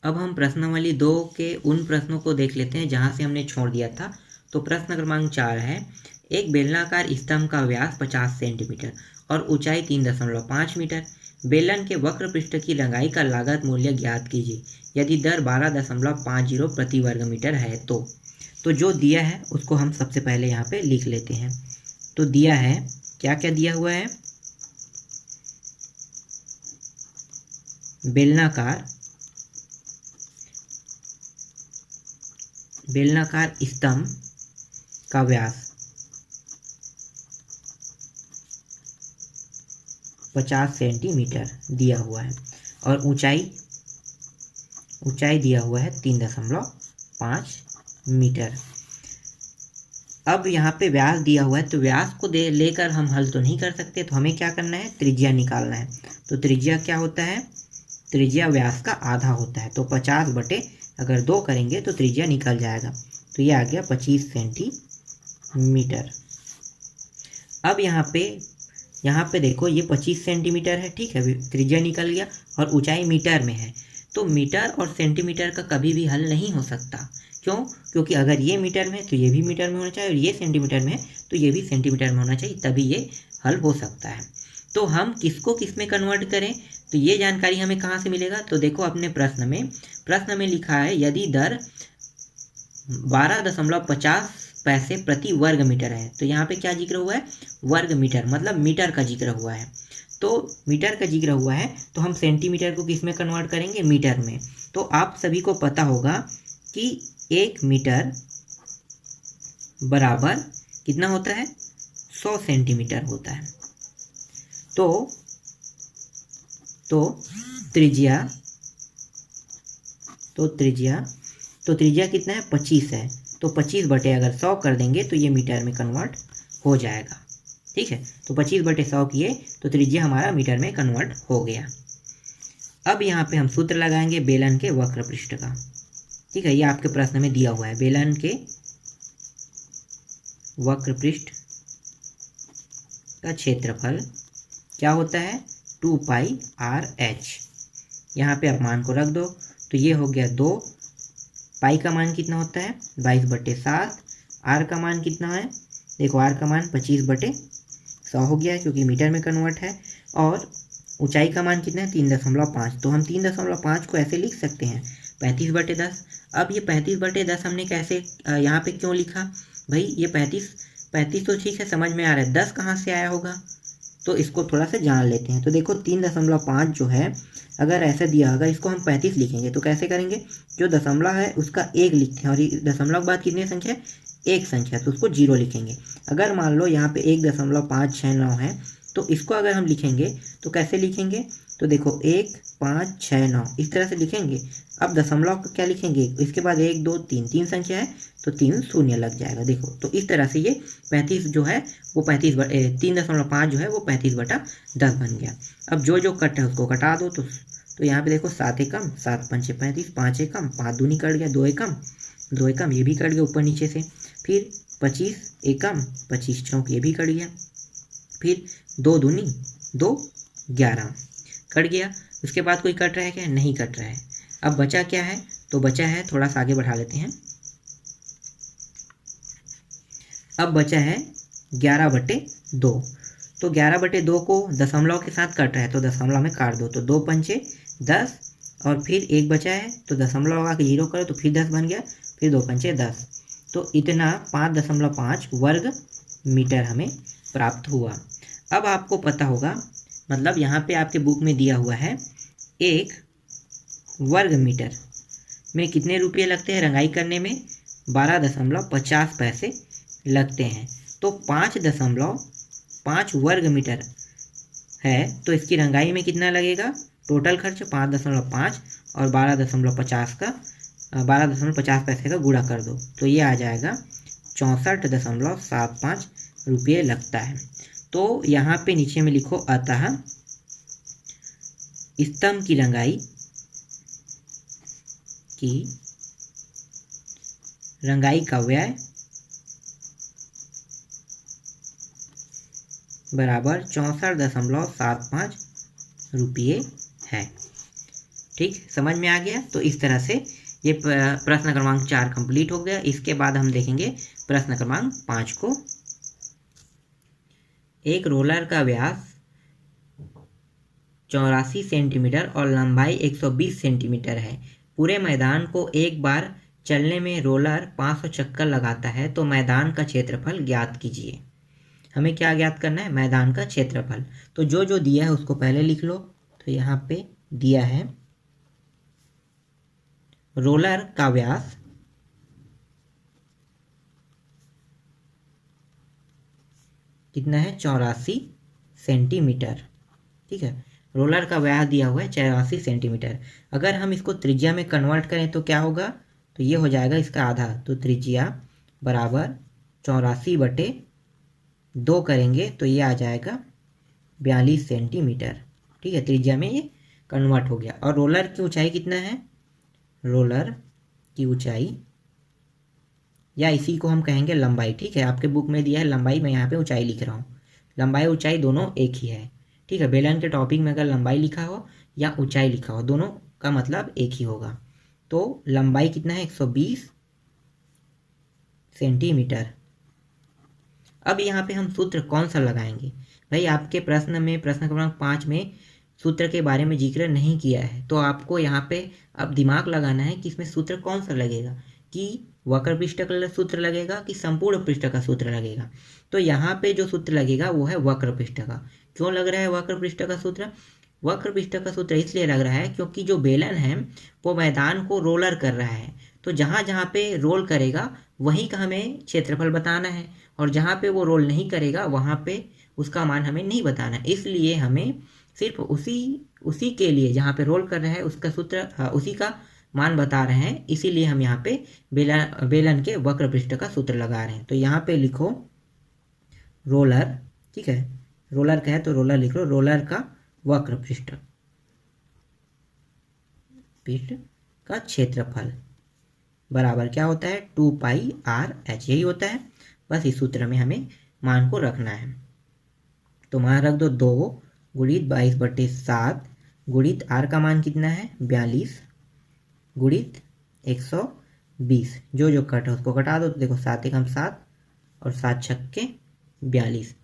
अब हम प्रश्नावली 2 के उन प्रश्नों को देख लेते हैं जहां से हमने छोड़ दिया था। तो प्रश्न क्रमांक 4 है, एक बेलनाकार स्तंभ का व्यास 50 सेंटीमीटर और ऊंचाई 3.5 मीटर। बेलन के वक्र पृष्ठ की रंगाई का लागत मूल्य ज्ञात कीजिए यदि दर 12.50 प्रति वर्ग मीटर है तो जो दिया है उसको हम सबसे पहले यहाँ पे लिख लेते हैं। तो दिया है, क्या क्या दिया हुआ है, बेलनाकार स्तंभ का व्यास 50 सेंटीमीटर दिया हुआ है और ऊंचाई दिया हुआ है 3.5 मीटर। अब यहाँ पे व्यास दिया हुआ है तो व्यास को लेकर हम हल तो नहीं कर सकते, तो हमें क्या करना है, त्रिज्या निकालना है। तो त्रिज्या क्या होता है, त्रिज्या व्यास का आधा होता है। तो 50 बटे अगर 2 करेंगे तो त्रिज्या निकल जाएगा। तो ये आ गया 25 सेंटीमीटर। अब यहाँ पे देखो ये 25 सेंटीमीटर है, ठीक है, त्रिज्या निकल गया और ऊंचाई मीटर में है। तो मीटर और सेंटीमीटर का कभी भी हल नहीं हो सकता। क्यों? क्योंकि अगर ये मीटर में है तो ये भी मीटर में होना चाहिए और ये सेंटीमीटर में है तो ये भी सेंटीमीटर में होना चाहिए, तभी ये हल हो सकता है। तो हम किसको किस में कन्वर्ट करें, तो ये जानकारी हमें कहाँ से मिलेगा। तो देखो अपने प्रश्न में लिखा है यदि दर 12.50 पैसे प्रति वर्ग मीटर है। तो यहाँ पे क्या जिक्र हुआ है, वर्ग मीटर, मतलब मीटर का जिक्र हुआ है। तो मीटर का जिक्र हुआ है तो हम सेंटीमीटर को किस में कन्वर्ट करेंगे, मीटर में। तो आप सभी को पता होगा कि 1 मीटर बराबर कितना होता है, 100 सेंटीमीटर होता है। तो त्रिज्या कितना है, 25 है। तो 25 बटे अगर 100 कर देंगे तो ये मीटर में कन्वर्ट हो जाएगा, ठीक है। तो 25 बटे 100 किए तो त्रिज्या हमारा मीटर में कन्वर्ट हो गया। अब यहाँ पे हम सूत्र लगाएंगे बेलन के वक्र पृष्ठ का, ठीक है। ये आपके प्रश्न में दिया हुआ है, बेलन के वक्र पृष्ठ का क्षेत्रफल क्या होता है, 2πr/h। यहाँ पे आप मान को रख दो तो ये हो गया 2। पाई का मान कितना होता है, 22/7। आर का मान कितना है, देखो आर का मान 25/100 हो गया है क्योंकि मीटर में कन्वर्ट है। और ऊंचाई का मान कितना है, 3.5। तो हम 3.5 को ऐसे लिख सकते हैं 35/10। अब ये 35/10 हमने कैसे यहाँ पे क्यों लिखा, भाई ये 35 तो ठीक है, समझ में आ रहा है, 10 कहाँ से आया होगा, तो इसको थोड़ा सा जान लेते हैं। तो देखो 3.5 जो है, अगर ऐसा दिया होगा इसको हम 35 लिखेंगे तो कैसे करेंगे, जो दशमलव है उसका 1 लिखते हैं और दशमलव के बाद कितनी संख्या है, एक संख्या, तो उसको 0 लिखेंगे। अगर मान लो यहाँ पे 1.569 है तो इसको अगर हम लिखेंगे तो कैसे लिखेंगे, तो देखो 1569 इस तरह से लिखेंगे। अब दशमलव का क्या लिखेंगे, इसके बाद 1 2 3 संख्या है तो 3 शून्य लग जाएगा, देखो। तो इस तरह से ये 35 जो है वो 3.5 जो है वो 35/10 बन गया। अब जो कट है उसको कटा दो। तो यहाँ पे देखो 7 एकम 7 पंचे 35, 5 एकम 5 दूनी कट गया, 2 एकम ये भी कट गया ऊपर नीचे से। फिर 25 एकम 25 चौक ये भी कट गया। फिर 2 दूनी 2 11 कट गया। उसके बाद कोई कट रहा है क्या, नहीं कट रहा है। अब बचा क्या है, तो बचा है, थोड़ा सा आगे बढ़ा लेते हैं। अब बचा है 11/2। तो 11/2 को दशमलव के साथ कट रहा है तो दशमलव में काट दो। तो 2 पंचे 10 और फिर 1 बचा है तो दशमलव लगा के 0 करो तो फिर 10 बन गया, फिर 2 पंचे 10। तो इतना 5.5 वर्ग मीटर हमें प्राप्त हुआ। अब आपको पता होगा, मतलब यहाँ पे आपके बुक में दिया हुआ है 1 वर्ग मीटर में कितने रुपये लगते हैं रंगाई करने में, 12.50 पैसे लगते हैं। तो 5.5 वर्ग मीटर है तो इसकी रंगाई में कितना लगेगा, टोटल खर्च 5.5 और 12.50 पैसे का गुणा कर दो तो ये आ जाएगा 64.75 रुपये लगता है। तो यहाँ पे नीचे में लिखो, अतः स्तंभ की रंगाई का व्यय बराबर 64.75 रुपये है। ठीक, समझ में आ गया। तो इस तरह से ये प्रश्न क्रमांक 4 कंप्लीट हो गया। इसके बाद हम देखेंगे प्रश्न क्रमांक 5 को। एक रोलर का व्यास 84 सेंटीमीटर और लंबाई 120 सेंटीमीटर है। पूरे मैदान को एक बार चलने में रोलर 500 चक्कर लगाता है, तो मैदान का क्षेत्रफल ज्ञात कीजिए। हमें क्या ज्ञात करना है? मैदान का क्षेत्रफल। तो जो जो दिया है उसको पहले लिख लो। तो यहाँ पे दिया है रोलर का व्यास कितना है? 84 सेंटीमीटर। ठीक है, रोलर का व्यास दिया हुआ है 84 सेंटीमीटर। अगर हम इसको त्रिज्या में कन्वर्ट करें तो क्या होगा? तो ये हो जाएगा इसका आधा। तो त्रिज्या बराबर 84/2 करेंगे तो ये आ जाएगा 42 सेंटीमीटर। ठीक है, त्रिज्या में ये कन्वर्ट हो गया। और रोलर की ऊंचाई कितना है? रोलर की ऊंचाई, या इसी को हम कहेंगे लंबाई। ठीक है, आपके बुक में दिया है लंबाई, मैं यहाँ पे ऊंचाई लिख रहा हूँ। लंबाई ऊंचाई दोनों एक ही है। ठीक है, बेलन के टॉपिक में अगर लंबाई लिखा हो या ऊंचाई लिखा हो, दोनों का मतलब एक ही होगा। तो लंबाई कितना है? 120 सेंटीमीटर। अब यहाँ पे हम सूत्र कौन सा लगाएंगे? भाई आपके प्रश्न में, प्रश्न क्रमांक 5 में सूत्र के बारे में जिक्र नहीं किया है, तो आपको यहाँ पे अब दिमाग लगाना है कि इसमें सूत्र कौन सा लगेगा, कि वक्र पृष्ठ का सूत्र लगेगा कि संपूर्ण पृष्ठ का सूत्र लगेगा। तो यहाँ पे जो सूत्र लगेगा वो है वक्र पृष्ठ का। क्यों लग रहा है वक्र पृष्ठ का सूत्र? वक्र पृष्ठ का सूत्र इसलिए लग रहा है क्योंकि जो बेलन है वो मैदान को रोलर कर रहा है। तो जहाँ जहाँ पे रोल करेगा वहीं का हमें क्षेत्रफल बताना है, और जहाँ पे वो रोल नहीं करेगा वहाँ पे उसका मान हमें नहीं बताना है। इसलिए हमें सिर्फ उसी के लिए जहाँ पे रोल कर रहा है उसका सूत्र, उसी का मान बता रहे हैं। इसीलिए हम यहाँ पे बेलन के वक्र पृष्ठ का सूत्र लगा रहे हैं। तो यहाँ पे लिखो रोलर। ठीक है, रोलर का है तो रोलर लिख लो, रोलर का वक्र पृष्ठ का क्षेत्रफल बराबर क्या होता है? 2πr/h। यही होता है, बस इस सूत्र में हमें मान को रखना है। तो मान रख दो 2 गुणित 22/7 गुणित r का मान कितना है? 42 गुणित 120। जो जो कट है उसको कटा दो। तो देखो 7 एकम 7 और 7 छक्के 42,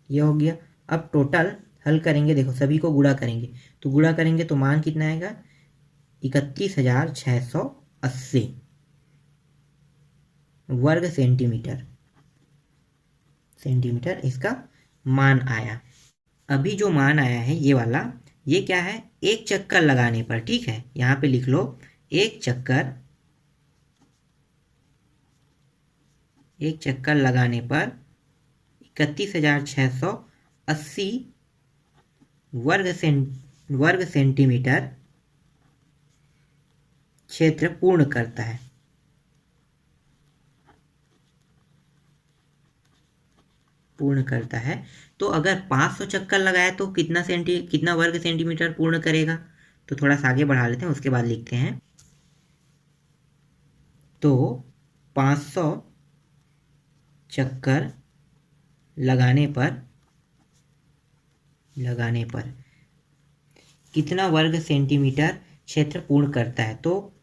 ये हो गया। अब टोटल हल करेंगे, देखो सभी को गुणा करेंगे। तो गुणा करेंगे तो मान कितना आएगा? 31,680 वर्ग सेंटीमीटर इसका मान आया। अभी जो मान आया है ये वाला, ये क्या है? एक चक्कर लगाने पर। ठीक है, यहाँ पे लिख लो एक चक्कर लगाने पर 31,680 वर्ग सेंटीमीटर क्षेत्र पूर्ण करता है। तो अगर 500 चक्कर लगाए तो कितना वर्ग सेंटीमीटर पूर्ण करेगा? तो थोड़ा सा आगे बढ़ा लेते हैं, उसके बाद लिखते हैं। तो 500 चक्कर लगाने पर कितना वर्ग सेंटीमीटर क्षेत्र पूर्ण करता है? तो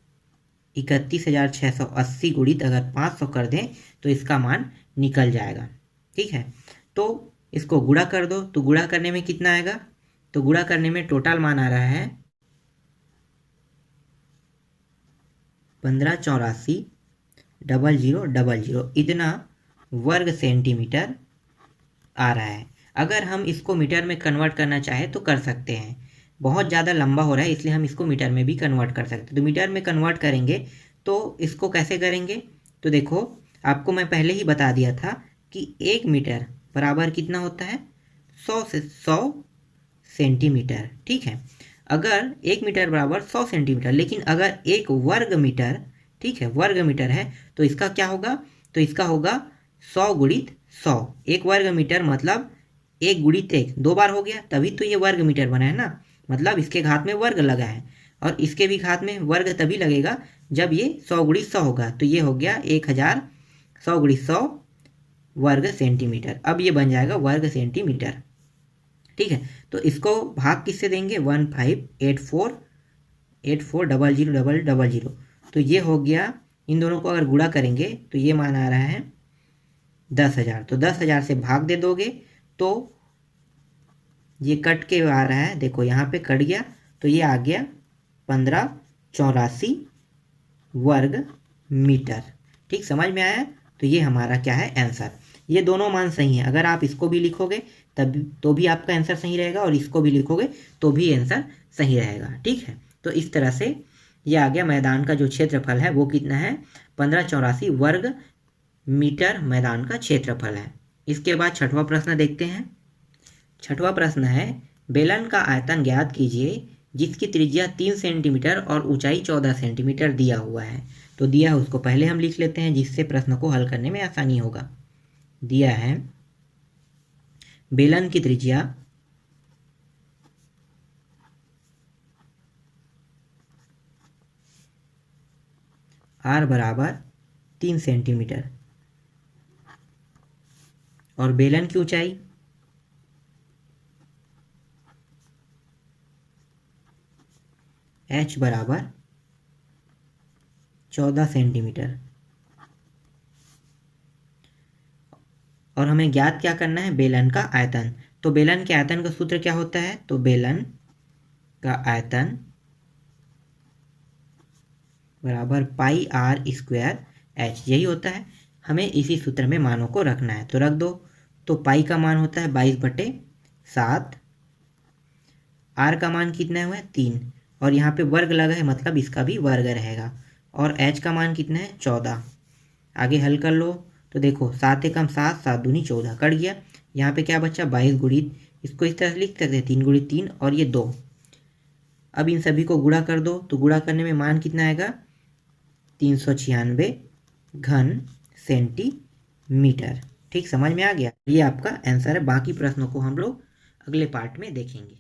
31,680 गुणित अगर 500 कर दें तो इसका मान निकल जाएगा। ठीक है, तो इसको गुणा कर दो। तो गुणा करने में कितना आएगा? तो गुणा करने में टोटल मान आ रहा है 1584,0000 इतना वर्ग सेंटीमीटर आ रहा है। अगर हम इसको मीटर में कन्वर्ट करना चाहें तो कर सकते हैं। बहुत ज़्यादा लंबा हो रहा है इसलिए हम इसको मीटर में भी कन्वर्ट कर सकते हैं। तो मीटर में कन्वर्ट करेंगे तो इसको कैसे करेंगे? तो देखो आपको मैं पहले ही बता दिया था कि 1 मीटर बराबर कितना होता है? 100 सेंटीमीटर। ठीक है, अगर 1 मीटर बराबर 100 सेंटीमीटर, लेकिन अगर 1 वर्ग मीटर, ठीक है, वर्ग मीटर है तो इसका क्या होगा? तो इसका होगा 100 गुणित 100। 1 वर्ग मीटर मतलब 1 गुणित 1 2 बार हो गया, तभी तो ये वर्ग मीटर बना है ना। मतलब इसके घात में वर्ग लगा है, और इसके भी घात में वर्ग तभी लगेगा जब ये 100 गुणित 100 होगा। तो ये हो गया 1000 100 गुणित 100 वर्ग सेंटीमीटर। अब ये बन जाएगा वर्ग सेंटीमीटर। ठीक है, तो इसको भाग किससे देंगे? 1584 840000। तो ये हो गया, इन दोनों को अगर गुणा करेंगे तो ये मान आ रहा है 10,000। तो 10,000 से भाग दे दोगे तो ये कट के आ रहा है, देखो यहाँ पे कट गया तो ये आ गया 1584 वर्ग मीटर। ठीक, समझ में आया? तो ये हमारा क्या है, आंसर। ये दोनों मान सही हैं। अगर आप इसको भी लिखोगे तब तो भी आपका आंसर सही रहेगा, और इसको भी लिखोगे तो भी आंसर सही रहेगा। ठीक है, तो इस तरह से ये आ गया। मैदान का जो क्षेत्रफल है वो कितना है, 1584 वर्ग मीटर मैदान का क्षेत्रफल है। इसके बाद छठवां प्रश्न देखते हैं। छठवां प्रश्न है, बेलन का आयतन ज्ञात कीजिए जिसकी त्रिज्या 3 सेंटीमीटर और ऊंचाई 14 सेंटीमीटर दिया हुआ है। तो दिया है उसको पहले हम लिख लेते हैं जिससे प्रश्न को हल करने में आसानी होगा। दिया है बेलन की त्रिज्या r बराबर 3 सेंटीमीटर और बेलन की ऊंचाई h बराबर 14 सेंटीमीटर। और हमें ज्ञात क्या करना है, बेलन का आयतन। तो बेलन के आयतन का सूत्र क्या होता है, तो बेलन का आयतन बराबर पाई आर स्क्वायर एच, यही होता है। हमें इसी सूत्र में मानों को रखना है, तो रख दो। तो पाई का मान होता है 22/7, आर का मान कितना हुआ है 3, और यहाँ पे वर्ग लगा है मतलब इसका भी वर्ग रहेगा। और एच का मान कितना है 14। आगे हल कर लो तो देखो 7 एकम 7, 7 दूनी 14, कट गया। यहाँ पे क्या बचा 22 गुणित, इसको इस तरह से लिख सकते हैं 3 गुणित 3 और ये 2। अब इन सभी को गुणा कर दो, तो गुणा करने में मान कितना आएगा 396 घन सेंटीमीटर। ठीक, समझ में आ गया? ये आपका आंसर है। बाकी प्रश्नों को हम लोग अगले पार्ट में देखेंगे।